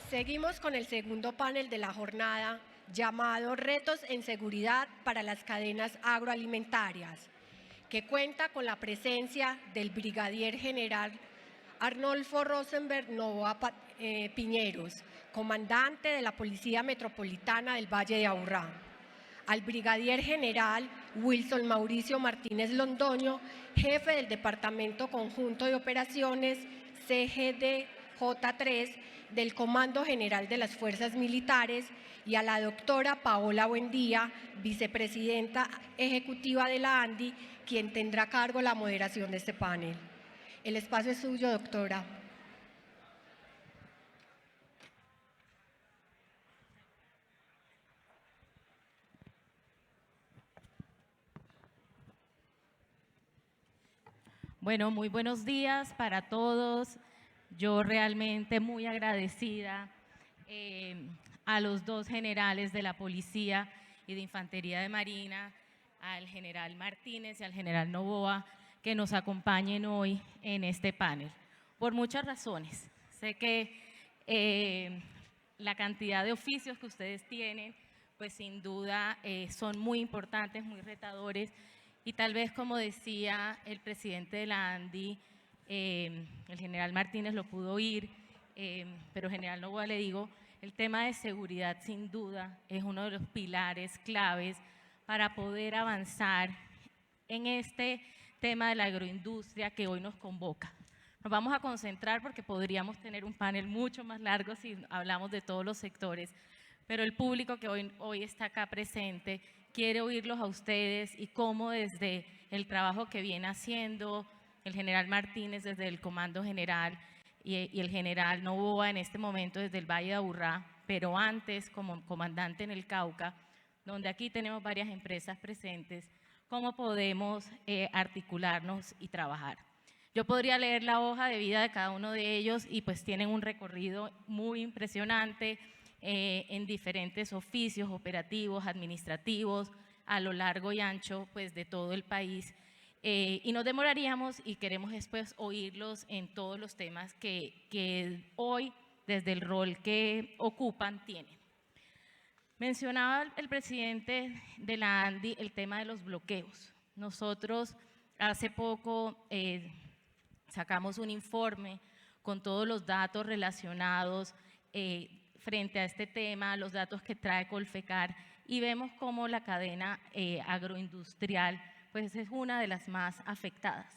Seguimos con el segundo panel de la jornada, llamado Retos en Seguridad para las Cadenas Agroalimentarias, que cuenta con la presencia del Brigadier General Arnolfo Rosenberg Novoa Piñeros, comandante de la Policía Metropolitana del Valle de Aburrá, al Brigadier General Wilson Mauricio Martínez Londoño, jefe del Departamento Conjunto de Operaciones CGDJ3 del Comando General de las Fuerzas Militares, y a la doctora Paola Buendía, vicepresidenta ejecutiva de la ANDI, quien tendrá a cargo la moderación de este panel. El espacio es suyo, doctora. Bueno, muy buenos días para todos. Yo realmente muy agradecida a los dos generales de la Policía y de Infantería de Marina, al general Martínez y al general Novoa, que nos acompañen hoy en este panel, por muchas razones. Sé que la cantidad de oficios que ustedes tienen, pues sin duda son muy importantes, muy retadores, y tal vez, como decía el presidente de la ANDI, el general Martínez lo pudo oír, pero general Novoa, le digo, el tema de seguridad sin duda es uno de los pilares claves para poder avanzar en este tema de la agroindustria que hoy nos convoca. Nos vamos a concentrar porque podríamos tener un panel mucho más largo si hablamos de todos los sectores, pero el público que hoy está acá presente quiere oírlos a ustedes y cómo desde el trabajo que viene haciendo el general Martínez desde el Comando General y el general Novoa en este momento desde el Valle de Aburrá, pero antes como comandante en el Cauca, donde aquí tenemos varias empresas presentes, cómo podemos articularnos y trabajar. Yo podría leer la hoja de vida de cada uno de ellos y pues tienen un recorrido muy impresionante en diferentes oficios operativos, administrativos, a lo largo y ancho pues de todo el país. Y nos demoraríamos y queremos después oírlos en todos los temas que hoy, desde el rol que ocupan, tienen. Mencionaba el presidente de la ANDI el tema de los bloqueos. Nosotros hace poco sacamos un informe con todos los datos relacionados frente a este tema, los datos que trae Colfecar, y vemos cómo la cadena agroindustrial pues es una de las más afectadas.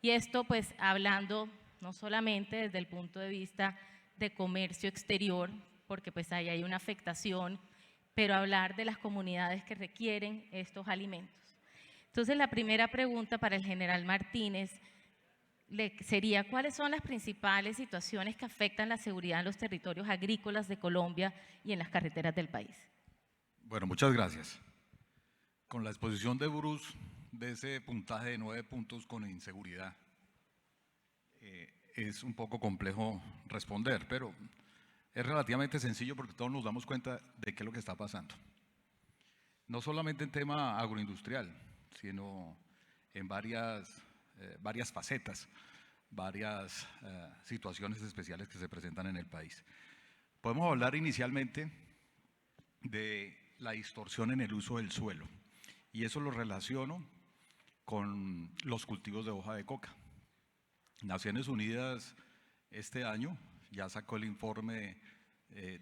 Y esto pues hablando no solamente desde el punto de vista de comercio exterior, porque pues ahí hay una afectación, pero hablar de las comunidades que requieren estos alimentos. Entonces la primera pregunta para el general Martínez sería: ¿cuáles son las principales situaciones que afectan la seguridad en los territorios agrícolas de Colombia y en las carreteras del país? Bueno, muchas gracias. Con la exposición de Bruce, de ese puntaje de 9 puntos con inseguridad, es un poco complejo responder, pero es relativamente sencillo porque todos nos damos cuenta de qué es lo que está pasando. No solamente en tema agroindustrial, sino en varias facetas, varias situaciones especiales que se presentan en el país. Podemos hablar inicialmente de la distorsión en el uso del suelo, y eso lo relaciono con los cultivos de hoja de coca. Naciones Unidas este año ya sacó el informe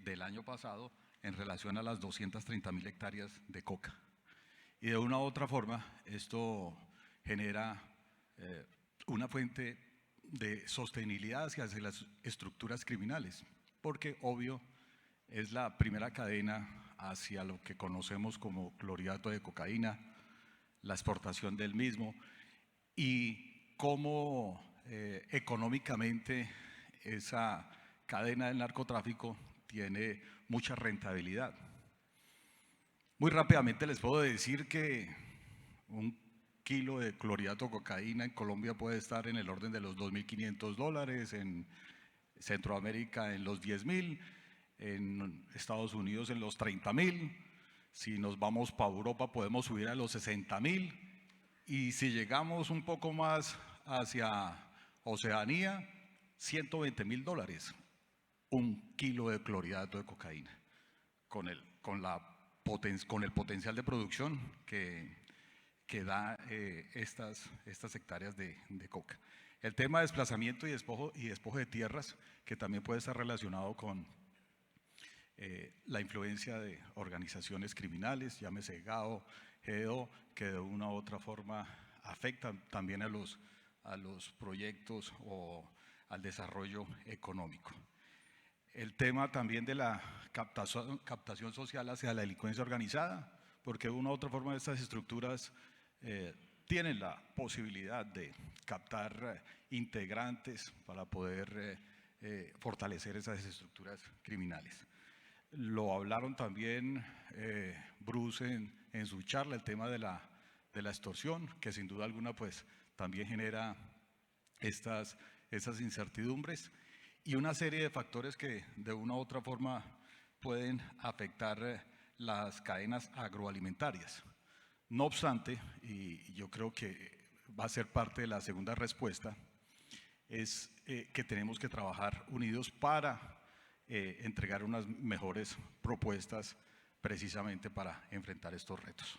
del año pasado en relación a las 230.000 hectáreas de coca. Y de una u otra forma, esto genera una fuente de sostenibilidad hacia las estructuras criminales, porque obvio es la primera cadena hacia lo que conocemos como clorhidrato de cocaína, la exportación del mismo y cómo económicamente esa cadena del narcotráfico tiene mucha rentabilidad. Muy rápidamente les puedo decir que un kilo de clorhidrato de cocaína en Colombia puede estar en el orden de los $2.500, en Centroamérica en los 10.000, en Estados Unidos en los 30.000, si nos vamos para Europa podemos subir a los 60.000, y si llegamos un poco más hacia Oceanía, $120.000. 1 kilo de clorhidrato de cocaína, con el potencial de producción que da estas hectáreas de coca. El tema de desplazamiento y despojo de tierras, que también puede estar relacionado con la influencia de organizaciones criminales, llámese GAO, GEDO, que de una u otra forma afectan también a los proyectos o al desarrollo económico. El tema también de la captación social hacia la delincuencia organizada, porque de una u otra forma estas estructuras tienen la posibilidad de captar integrantes para poder fortalecer esas estructuras criminales. Lo hablaron también Bruce en su charla, el tema de la extorsión, que sin duda alguna pues también genera esas incertidumbres y una serie de factores que de una u otra forma pueden afectar las cadenas agroalimentarias. No obstante, y yo creo que va a ser parte de la segunda respuesta, es que tenemos que trabajar unidos para entregar unas mejores propuestas precisamente para enfrentar estos retos.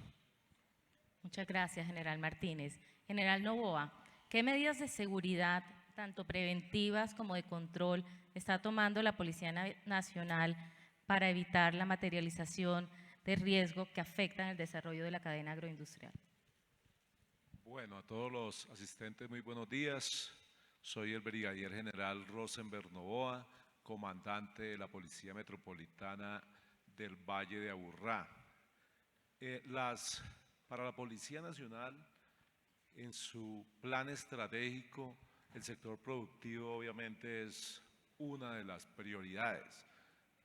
Muchas gracias, General Martínez. General Noboa, ¿qué medidas de seguridad, tanto preventivas como de control, está tomando la Policía Nacional para evitar la materialización de riesgo que afectan el desarrollo de la cadena agroindustrial? Bueno, a todos los asistentes, muy buenos días. Soy el Brigadier General Rosenberg Noboa, comandante de la Policía Metropolitana del Valle de Aburrá. Para la Policía Nacional, en su plan estratégico, el sector productivo obviamente es una de las prioridades,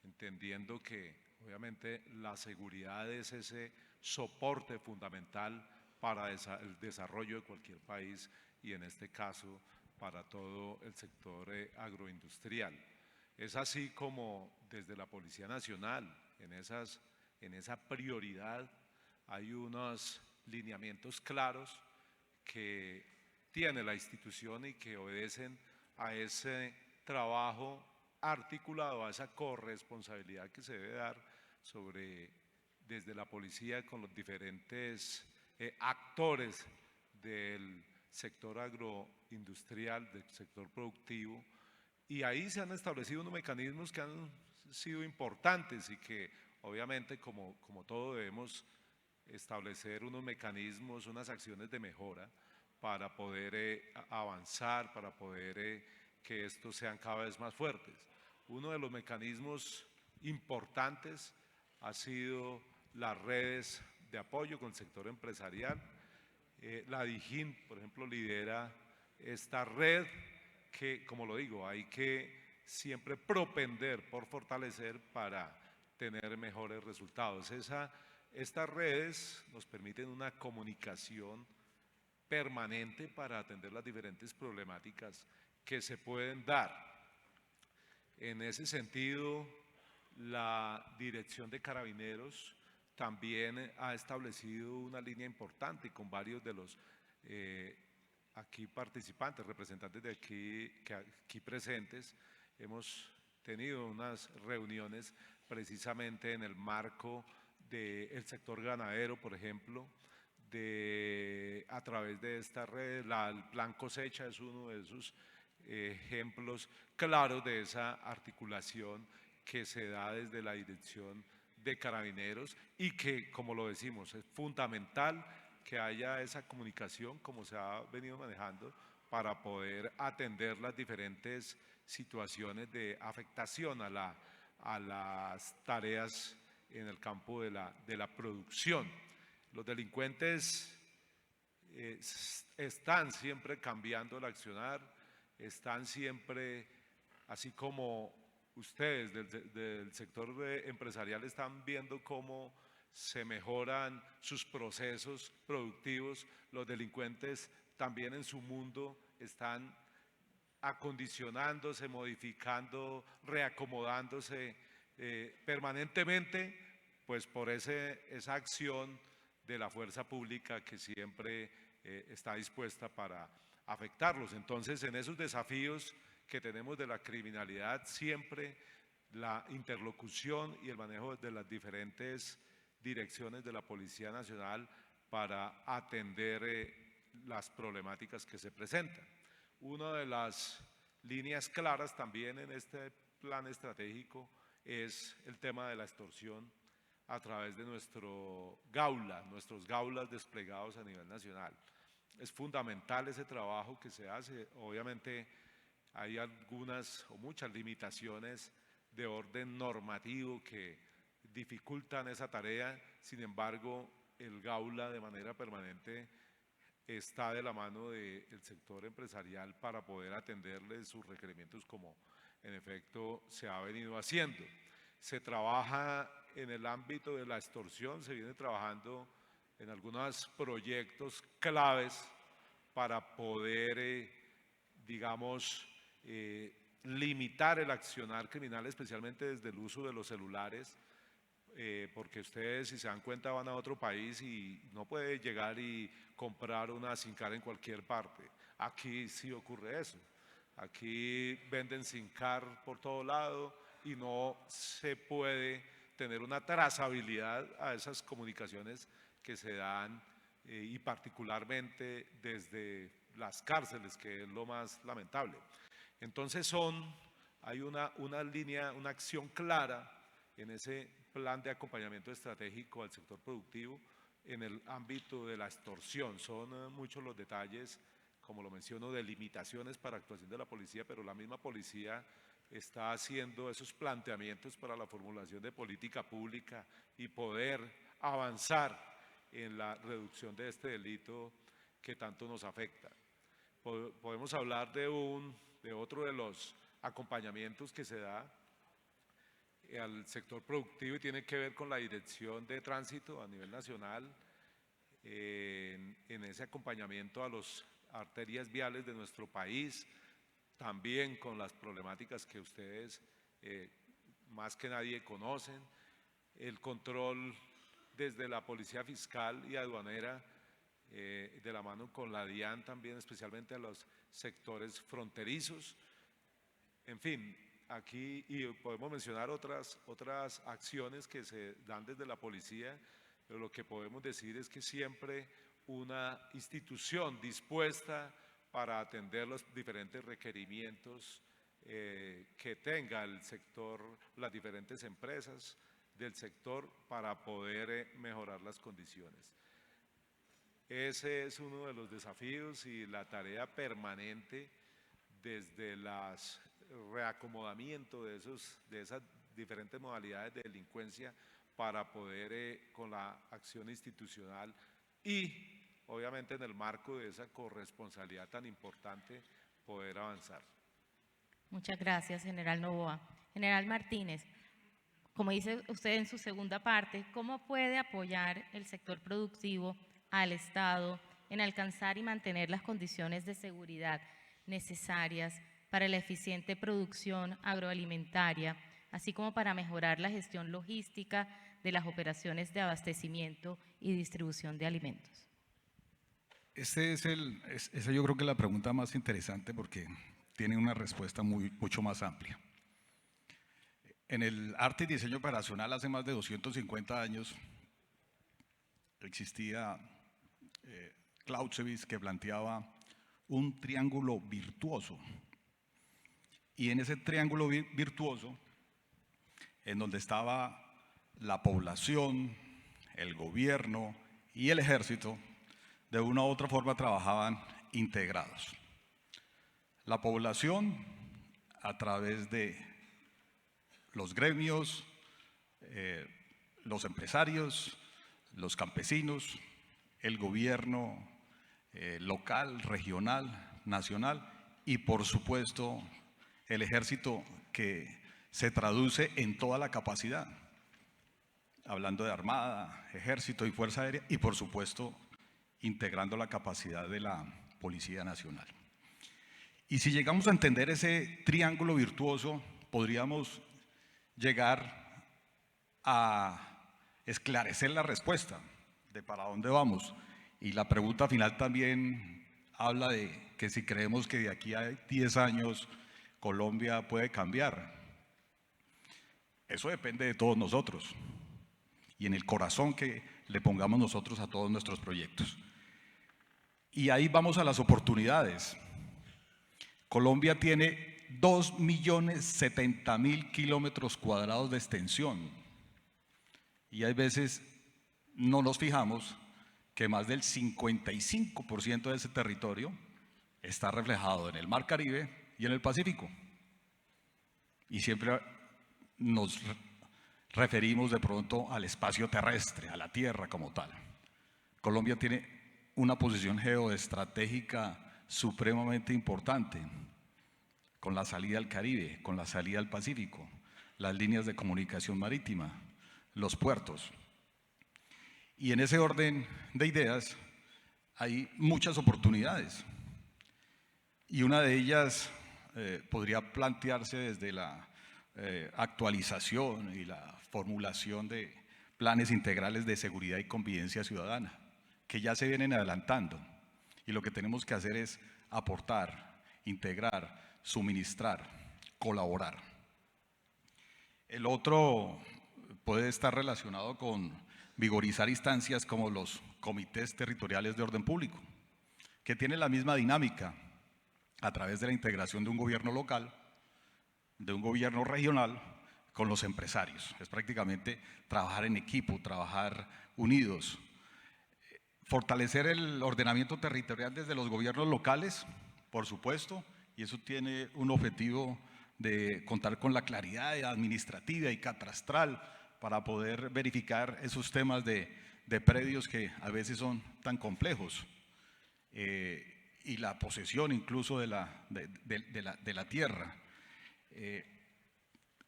entendiendo que obviamente la seguridad es ese soporte fundamental para el desarrollo de cualquier país y en este caso para todo el sector agroindustrial. Es así como desde la Policía Nacional, en esa prioridad, hay unos lineamientos claros que tiene la institución y que obedecen a ese trabajo articulado, a esa corresponsabilidad que se debe dar desde la policía con los diferentes actores del sector agroindustrial, del sector productivo, y ahí se han establecido unos mecanismos que han sido importantes y que obviamente como todo debemos establecer unos mecanismos, unas acciones de mejora para poder avanzar, para poder que estos sean cada vez más fuertes. Uno de los mecanismos importantes ha sido las redes de apoyo con el sector empresarial. La DIJÍN, por ejemplo, lidera esta red que, como lo digo, hay que siempre propender por fortalecer para tener mejores resultados. Estas redes nos permiten una comunicación permanente para atender las diferentes problemáticas que se pueden dar. En ese sentido, la Dirección de Carabineros también ha establecido una línea importante con varios de los aquí participantes, representantes de aquí presentes. Hemos tenido unas reuniones precisamente en el marco del sector ganadero, por ejemplo, a través de esta red. El Plan Cosecha es uno de esos ejemplos claros de esa articulación que se da desde la Dirección de Carabineros y que, como lo decimos, es fundamental que haya esa comunicación como se ha venido manejando para poder atender las diferentes situaciones de afectación a las tareas en el campo de la producción. Los delincuentes están siempre cambiando el accionar, están siempre, así como ustedes del sector empresarial están viendo cómo se mejoran sus procesos productivos, los delincuentes también en su mundo están acondicionándose, modificando, reacomodándose permanentemente, pues por esa acción de la fuerza pública que siempre está dispuesta para afectarlos. Entonces, en esos desafíos que tenemos de la criminalidad, siempre la interlocución y el manejo de las diferentes direcciones de la Policía Nacional para atender las problemáticas que se presentan. Una de las líneas claras también en este plan estratégico es el tema de la extorsión a través de nuestros gaulas desplegados a nivel nacional. Es fundamental ese trabajo que se hace. Obviamente hay algunas o muchas limitaciones de orden normativo que dificultan esa tarea, sin embargo, el Gaula de manera permanente está de la mano del sector empresarial para poder atenderle sus requerimientos como en efecto se ha venido haciendo. Se trabaja en el ámbito de la extorsión, se viene trabajando en algunos proyectos claves para poder, digamos, limitar el accionar criminal, especialmente desde el uso de los celulares, porque ustedes, si se dan cuenta, van a otro país y no puede llegar y comprar una SIM card en cualquier parte. Aquí sí ocurre eso. Aquí venden SIM card por todo lado y no se puede tener una trazabilidad a esas comunicaciones que se dan y particularmente desde las cárceles, que es lo más lamentable. Entonces hay una línea, una acción clara en ese plan de acompañamiento estratégico al sector productivo en el ámbito de la extorsión. Son muchos los detalles, como lo menciono, de limitaciones para actuación de la policía, pero la misma policía está haciendo esos planteamientos para la formulación de política pública y poder avanzar en la reducción de este delito que tanto nos afecta. Podemos hablar de otro de los acompañamientos que se da al sector productivo y tiene que ver con la Dirección de Tránsito a nivel nacional, en ese acompañamiento a las arterias viales de nuestro país, también con las problemáticas que ustedes más que nadie conocen, el control desde la Policía Fiscal y Aduanera, de la mano con la DIAN también, especialmente a los sectores fronterizos. En fin, aquí y podemos mencionar otras acciones que se dan desde la policía, pero lo que podemos decir es que siempre una institución dispuesta para atender los diferentes requerimientos que tenga el sector, las diferentes empresas del sector para poder mejorar las condiciones. Ese es uno de los desafíos y la tarea permanente desde el reacomodamiento de esas diferentes modalidades de delincuencia para poder, con la acción institucional y obviamente en el marco de esa corresponsabilidad tan importante, poder avanzar. Muchas gracias, General Noboa. General Martínez, como dice usted en su segunda parte, ¿cómo puede apoyar el sector productivo al Estado en alcanzar y mantener las condiciones de seguridad necesarias para la eficiente producción agroalimentaria, así como para mejorar la gestión logística de las operaciones de abastecimiento y distribución de alimentos? Esa yo creo que es la pregunta más interesante porque tiene una respuesta mucho más amplia. En el arte y diseño operacional hace más de 250 años existía Clausewitz, que planteaba un triángulo virtuoso. Y en ese triángulo virtuoso, en donde estaba la población, el gobierno y el ejército, de una u otra forma trabajaban integrados. La población, a través de los gremios, los empresarios, los campesinos, el gobierno local, regional, nacional y por supuesto el ejército, que se traduce en toda la capacidad, hablando de armada, ejército y fuerza aérea y por supuesto integrando la capacidad de la Policía Nacional. Y si llegamos a entender ese triángulo virtuoso, podríamos llegar a esclarecer la respuesta de para dónde vamos. Y la pregunta final también habla de que si creemos que de aquí a 10 años Colombia puede cambiar. eso depende de todos nosotros y en el corazón que le pongamos nosotros a todos nuestros proyectos. Y ahí vamos a las oportunidades. Colombia tiene 2.070.000 kilómetros cuadrados de extensión y hay veces no nos fijamos que más del 55% de ese territorio está reflejado en el Mar Caribe y en el Pacífico. Y siempre nos referimos de pronto al espacio terrestre, a la Tierra como tal. Colombia tiene una posición geoestratégica supremamente importante, con la salida al Caribe, con la salida al Pacífico, las líneas de comunicación marítima, los puertos. Y en ese orden de ideas hay muchas oportunidades. Y una de ellas podría plantearse desde la actualización y la formulación de planes integrales de seguridad y convivencia ciudadana, que ya se vienen adelantando. Y lo que tenemos que hacer es aportar, integrar, suministrar, colaborar. El otro puede estar relacionado con vigorizar instancias como los comités territoriales de orden público, que tienen la misma dinámica a través de la integración de un gobierno local, de un gobierno regional con los empresarios. Es prácticamente trabajar en equipo, trabajar unidos. Fortalecer el ordenamiento territorial desde los gobiernos locales, por supuesto, y eso tiene un objetivo de contar con la claridad administrativa y catastral para poder verificar esos temas de predios que a veces son tan complejos, y la posesión incluso de la tierra.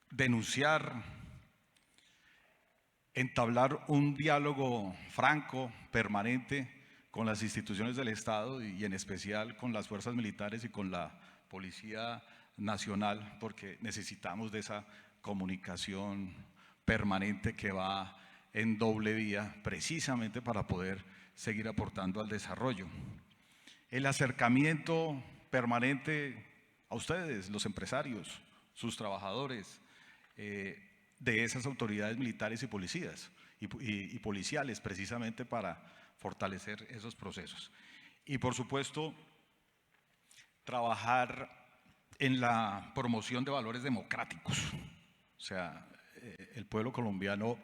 Denunciar, entablar un diálogo franco, permanente, con las instituciones del Estado y en especial con las fuerzas militares y con la Policía Nacional, porque necesitamos de esa comunicación permanente que va en doble vía, precisamente para poder seguir aportando al desarrollo. El acercamiento permanente a ustedes, los empresarios, sus trabajadores, de esas autoridades militares y policías y policiales, precisamente para fortalecer esos procesos. Y por supuesto, trabajar en la promoción de valores democráticos. O sea, el pueblo colombiano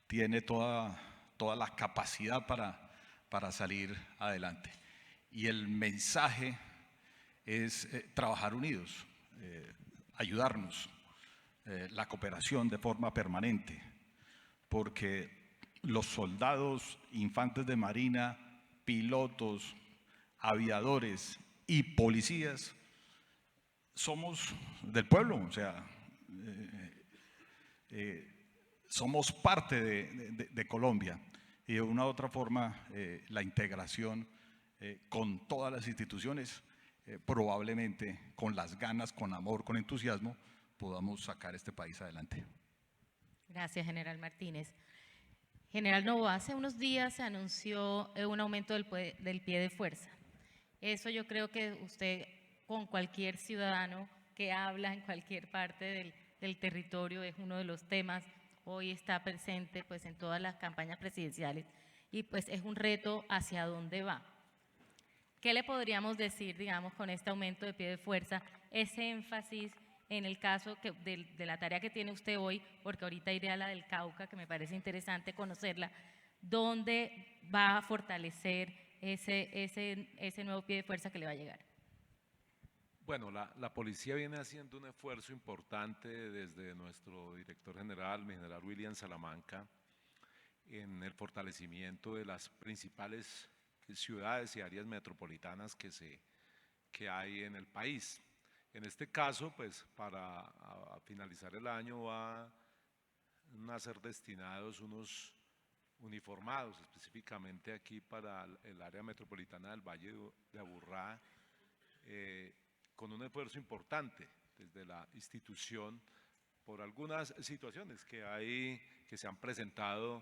tiene toda la capacidad para salir adelante. Y el mensaje es trabajar unidos, ayudarnos, la cooperación de forma permanente, porque los soldados, infantes de marina, pilotos, aviadores y policías somos del pueblo, o sea, somos parte de Colombia y de una u otra forma la integración con todas las instituciones, probablemente con las ganas, con amor, con entusiasmo, podamos sacar este país adelante. Gracias, General Martínez. General Novoa, hace unos días se anunció un aumento del pie de fuerza. Eso yo creo que usted, con cualquier ciudadano que habla en cualquier parte del territorio, es uno de los temas. Hoy está presente pues, en todas las campañas presidenciales y pues es un reto hacia dónde va. ¿Qué le podríamos decir, digamos, con este aumento de pie de fuerza, ese énfasis en el caso de la tarea que tiene usted hoy, porque ahorita iré a la del Cauca, que me parece interesante conocerla, dónde va a fortalecer ese nuevo pie de fuerza que le va a llegar? Bueno, la policía viene haciendo un esfuerzo importante desde nuestro director general, mi general William Salamanca, en el fortalecimiento de las principales ciudades y áreas metropolitanas que hay en el país. En este caso, pues para a finalizar el año van a ser destinados unos uniformados específicamente aquí para el área metropolitana del Valle de Aburrá, con un esfuerzo importante desde la institución por algunas situaciones que se han presentado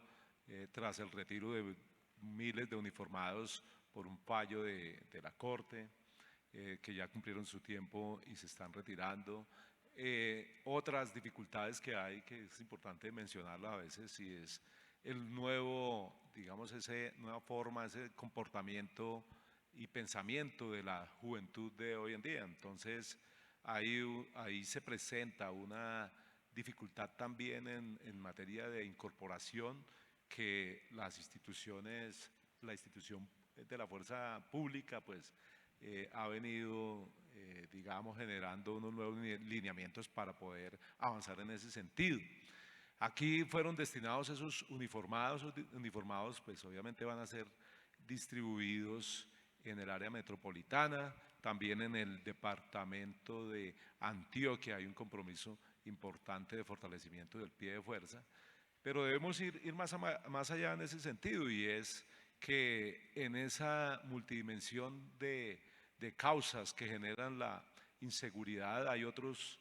tras el retiro de miles de uniformados por un fallo de la Corte, que ya cumplieron su tiempo y se están retirando. Otras dificultades que hay, que es importante mencionarlas a veces, y es el nuevo, digamos, esa nueva forma, ese comportamiento y pensamiento de la juventud de hoy en día. Entonces, ahí se presenta una dificultad también en materia de incorporación que las instituciones, la institución de la fuerza pública, pues ha venido, digamos, generando unos nuevos lineamientos para poder avanzar en ese sentido. Aquí fueron destinados esos uniformados pues obviamente van a ser distribuidos en el área metropolitana, también en el departamento de Antioquia hay un compromiso importante de fortalecimiento del pie de fuerza, pero debemos ir más allá en ese sentido, y es que en esa multidimensión de causas que generan la inseguridad hay otros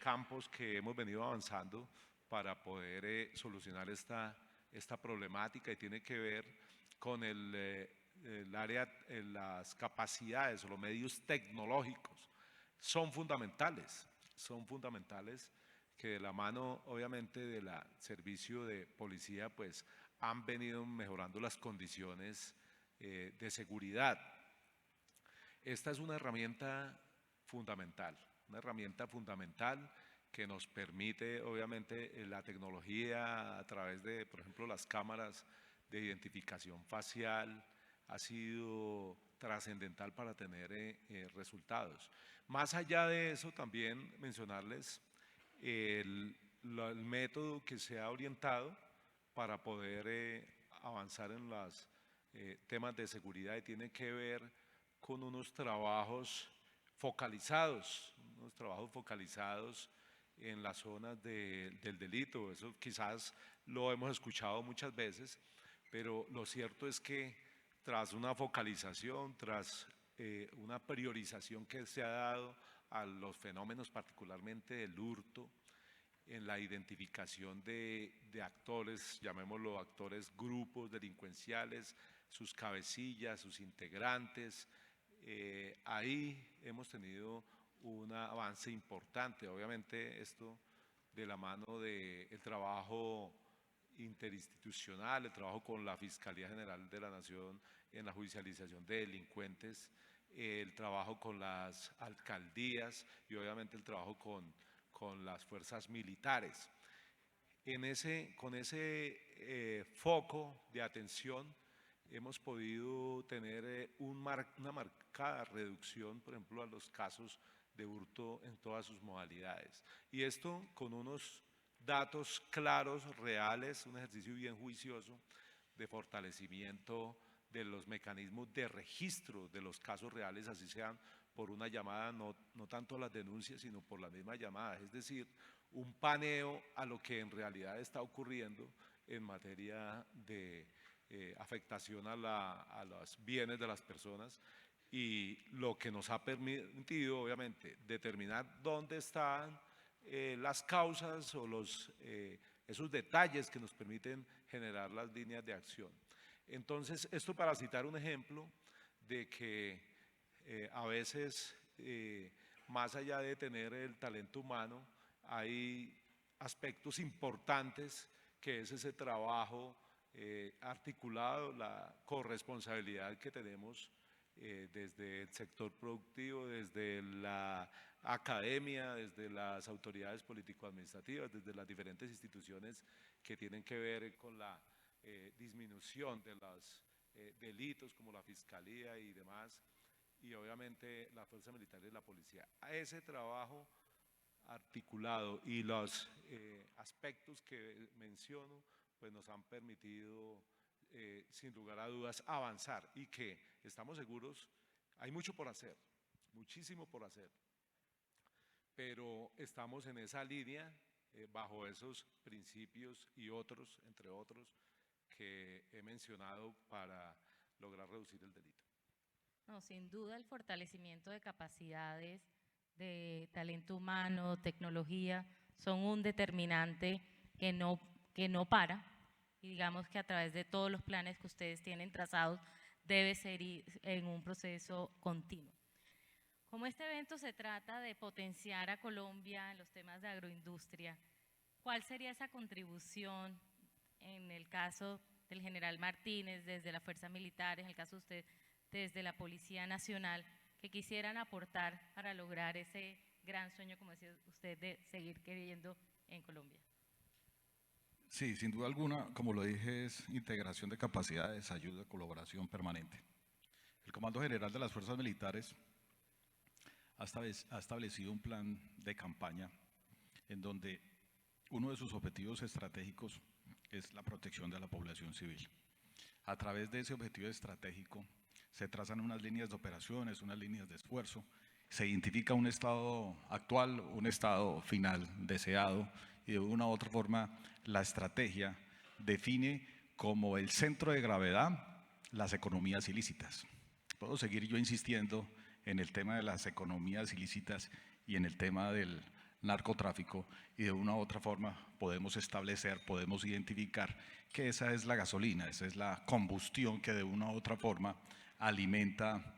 campos que hemos venido avanzando para poder solucionar esta problemática, y tiene que ver con el área, las capacidades o los medios tecnológicos. Son fundamentales que de la mano obviamente del servicio de policía pues han venido mejorando las condiciones de seguridad. Esta es una herramienta fundamental que nos permite, obviamente, la tecnología a través de, por ejemplo, las cámaras de identificación facial, ha sido trascendental para tener resultados. Más allá de eso, también mencionarles el método que se ha orientado para poder avanzar en los temas de seguridad, y tiene que ver con unos trabajos focalizados en las zonas del delito. Eso quizás lo hemos escuchado muchas veces, pero lo cierto es que tras una focalización, tras una priorización que se ha dado a los fenómenos particularmente del hurto, en la identificación de actores, llamémoslo actores, grupos delincuenciales, sus cabecillas, sus integrantes, ahí hemos tenido un avance importante. Obviamente esto de la mano del trabajo interinstitucional, el trabajo con la Fiscalía General de la Nación en la judicialización de delincuentes, el trabajo con las alcaldías y obviamente el trabajo con las fuerzas militares. Con ese foco de atención hemos podido tener una marcada reducción, por ejemplo, a los casos de hurto en todas sus modalidades. Y esto con unos datos claros, reales, un ejercicio bien juicioso de fortalecimiento de los mecanismos de registro de los casos reales, así sean por una llamada, no tanto las denuncias, sino por las mismas llamadas, es decir, un paneo a lo que en realidad está ocurriendo en materia de afectación a los bienes de las personas, y lo que nos ha permitido, obviamente, determinar dónde están las causas o esos detalles que nos permiten generar las líneas de acción. Entonces, esto para citar un ejemplo de que a veces, más allá de tener el talento humano, hay aspectos importantes que es ese trabajo articulado, la corresponsabilidad que tenemos desde el sector productivo, desde la academia, desde las autoridades político-administrativas, desde las diferentes instituciones que tienen que ver con la disminución de los delitos como la Fiscalía y demás, y obviamente la Fuerza Militar y la Policía. A ese trabajo articulado y los aspectos que menciono, pues nos han permitido sin lugar a dudas avanzar, y que estamos seguros, hay mucho por hacer, muchísimo por hacer, pero estamos en esa línea bajo esos principios y otros, entre otros, que he mencionado para lograr reducir el delito. No, sin duda el fortalecimiento de capacidades, de talento humano, tecnología, son un determinante que no para, y digamos que a través de todos los planes que ustedes tienen trazados debe ser en un proceso continuo. Como este evento se trata de potenciar a Colombia en los temas de agroindustria, ¿cuál sería esa contribución en el caso del general Martínez, desde la Fuerza Militar, en el caso de usted, desde la Policía Nacional, que quisieran aportar para lograr ese gran sueño, como decía usted, de seguir queriendo en Colombia? Sí, sin duda alguna, como lo dije, es integración de capacidades, ayuda, colaboración permanente. El Comando General de las Fuerzas Militares ha establecido un plan de campaña en donde uno de sus objetivos estratégicos es la protección de la población civil. A través de ese objetivo estratégico se trazan unas líneas de operaciones, unas líneas de esfuerzo, se identifica un estado actual, un estado final deseado y de una u otra forma la estrategia define como el centro de gravedad las economías ilícitas. Puedo seguir yo insistiendo en el tema de las economías ilícitas y en el tema del narcotráfico y de una u otra forma podemos establecer, podemos identificar que esa es la gasolina, esa es la combustión que de una u otra forma alimenta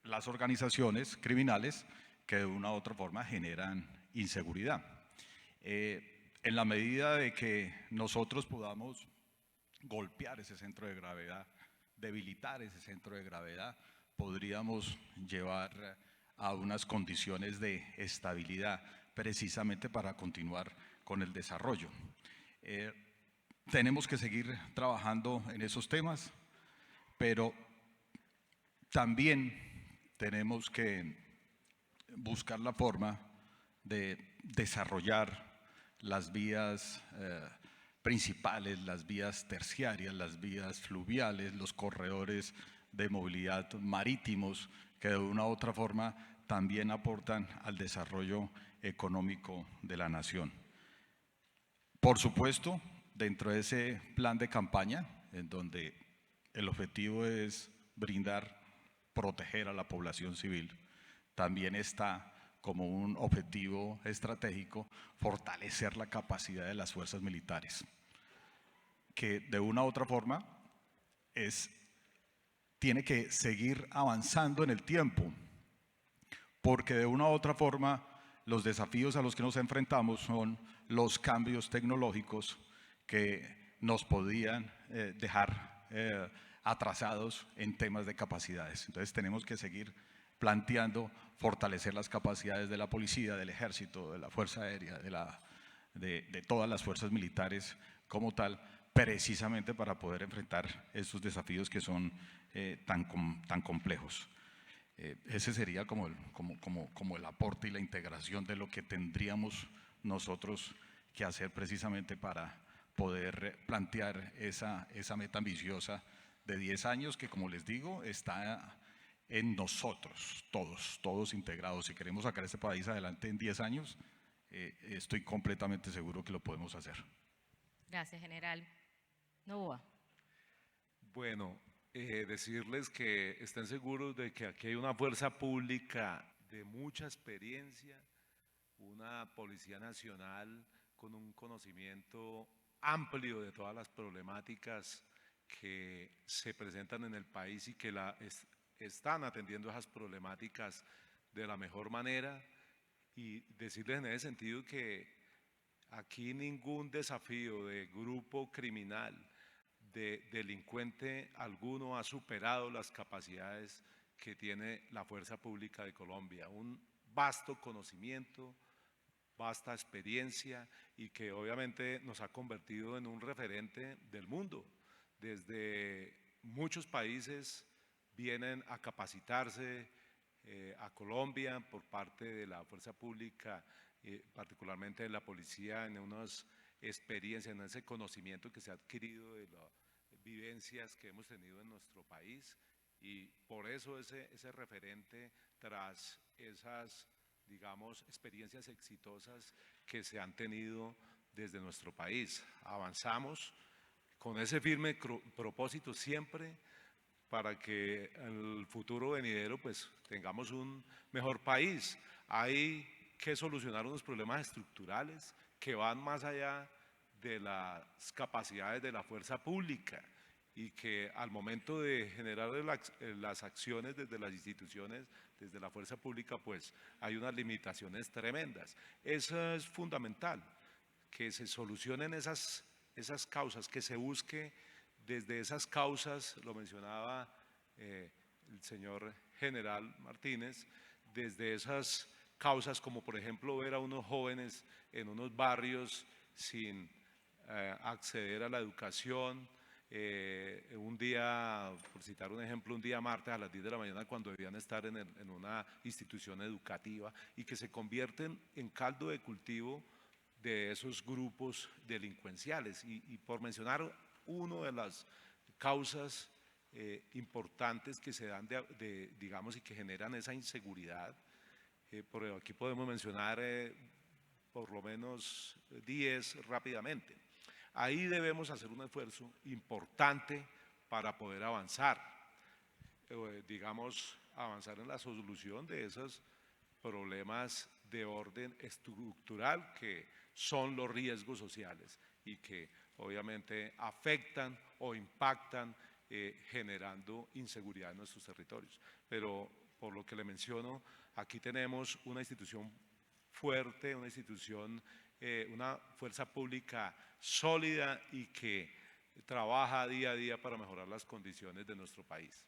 las organizaciones criminales que de una u otra forma generan inseguridad. En la medida de que nosotros podamos golpear ese centro de gravedad, debilitar ese centro de gravedad, podríamos llevar a unas condiciones de estabilidad precisamente para continuar con el desarrollo. Tenemos que seguir trabajando en esos temas, pero también tenemos que buscar la forma de desarrollar las vías principales, las vías terciarias, las vías fluviales, los corredores de movilidad marítimos que de una u otra forma también aportan al desarrollo económico de la nación. Por supuesto, dentro de ese plan de campaña, en donde el objetivo es brindar, proteger a la población civil, también está como un objetivo estratégico fortalecer la capacidad de las fuerzas militares, que de una u otra forma tiene que seguir avanzando en el tiempo, porque de una u otra forma los desafíos a los que nos enfrentamos son los cambios tecnológicos que nos podían dejar atrasados en temas de capacidades. Entonces tenemos que seguir planteando fortalecer las capacidades de la policía, del ejército, de la fuerza aérea, de todas las fuerzas militares como tal, precisamente para poder enfrentar esos desafíos que son tan complejos. Ese sería como el aporte y la integración de lo que tendríamos nosotros que hacer precisamente para poder plantear esa meta ambiciosa de 10 años que, como les digo, está en nosotros, todos integrados. Si queremos sacar este país adelante en 10 años, estoy completamente seguro que lo podemos hacer. Gracias, general. Novoa. Bueno, decirles que estén seguros de que aquí hay una fuerza pública de mucha experiencia, una Policía Nacional con un conocimiento amplio de todas las problemáticas que se presentan en el país y que están atendiendo esas problemáticas de la mejor manera, y decirles en ese sentido que aquí ningún desafío de grupo criminal, de delincuente alguno ha superado las capacidades que tiene la Fuerza Pública de Colombia. Un vasto conocimiento, vasta experiencia y que obviamente nos ha convertido en un referente del mundo. Desde muchos países vienen a capacitarse a Colombia por parte de la Fuerza Pública, particularmente de la policía, en unas experiencias, en ese conocimiento que se ha adquirido de las vivencias que hemos tenido en nuestro país, y por eso ese referente tras esas, digamos, experiencias exitosas que se han tenido desde nuestro país. Avanzamos con ese firme propósito siempre para que en el futuro venidero pues tengamos un mejor país. Hay que solucionar unos problemas estructurales que van más allá de las capacidades de la fuerza pública, y que al momento de generar las acciones desde las instituciones, desde la fuerza pública, pues hay unas limitaciones tremendas. Eso es fundamental, que se solucionen esas causas, que se busque desde esas causas, lo mencionaba el señor general Martínez, desde esas causas como por ejemplo ver a unos jóvenes en unos barrios sin acceder a la educación, un día, por citar un ejemplo, un día martes a las 10 de la mañana cuando debían estar en una institución educativa y que se convierten en caldo de cultivo de esos grupos delincuenciales. Y por mencionar una de las causas importantes que se dan digamos, y que generan esa inseguridad, por aquí podemos mencionar por lo menos 10 rápidamente. Ahí debemos hacer un esfuerzo importante para poder avanzar, digamos, avanzar en la solución de esos problemas de orden estructural que son los riesgos sociales y que obviamente afectan o impactan generando inseguridad en nuestros territorios. Pero por lo que le menciono, aquí tenemos una institución fuerte, una institución, una fuerza pública sólida y que trabaja día a día para mejorar las condiciones de nuestro país.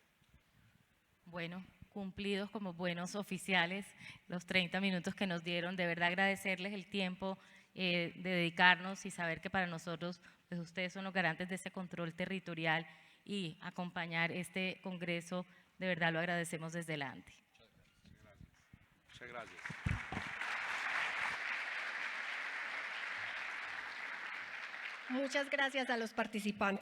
Bueno, cumplidos como buenos oficiales los 30 minutos que nos dieron. De verdad agradecerles el tiempo de dedicarnos y saber que para nosotros pues ustedes son los garantes de ese control territorial y acompañar este congreso. De verdad lo agradecemos desde el ANTE. Muchas gracias. Muchas gracias a los participantes.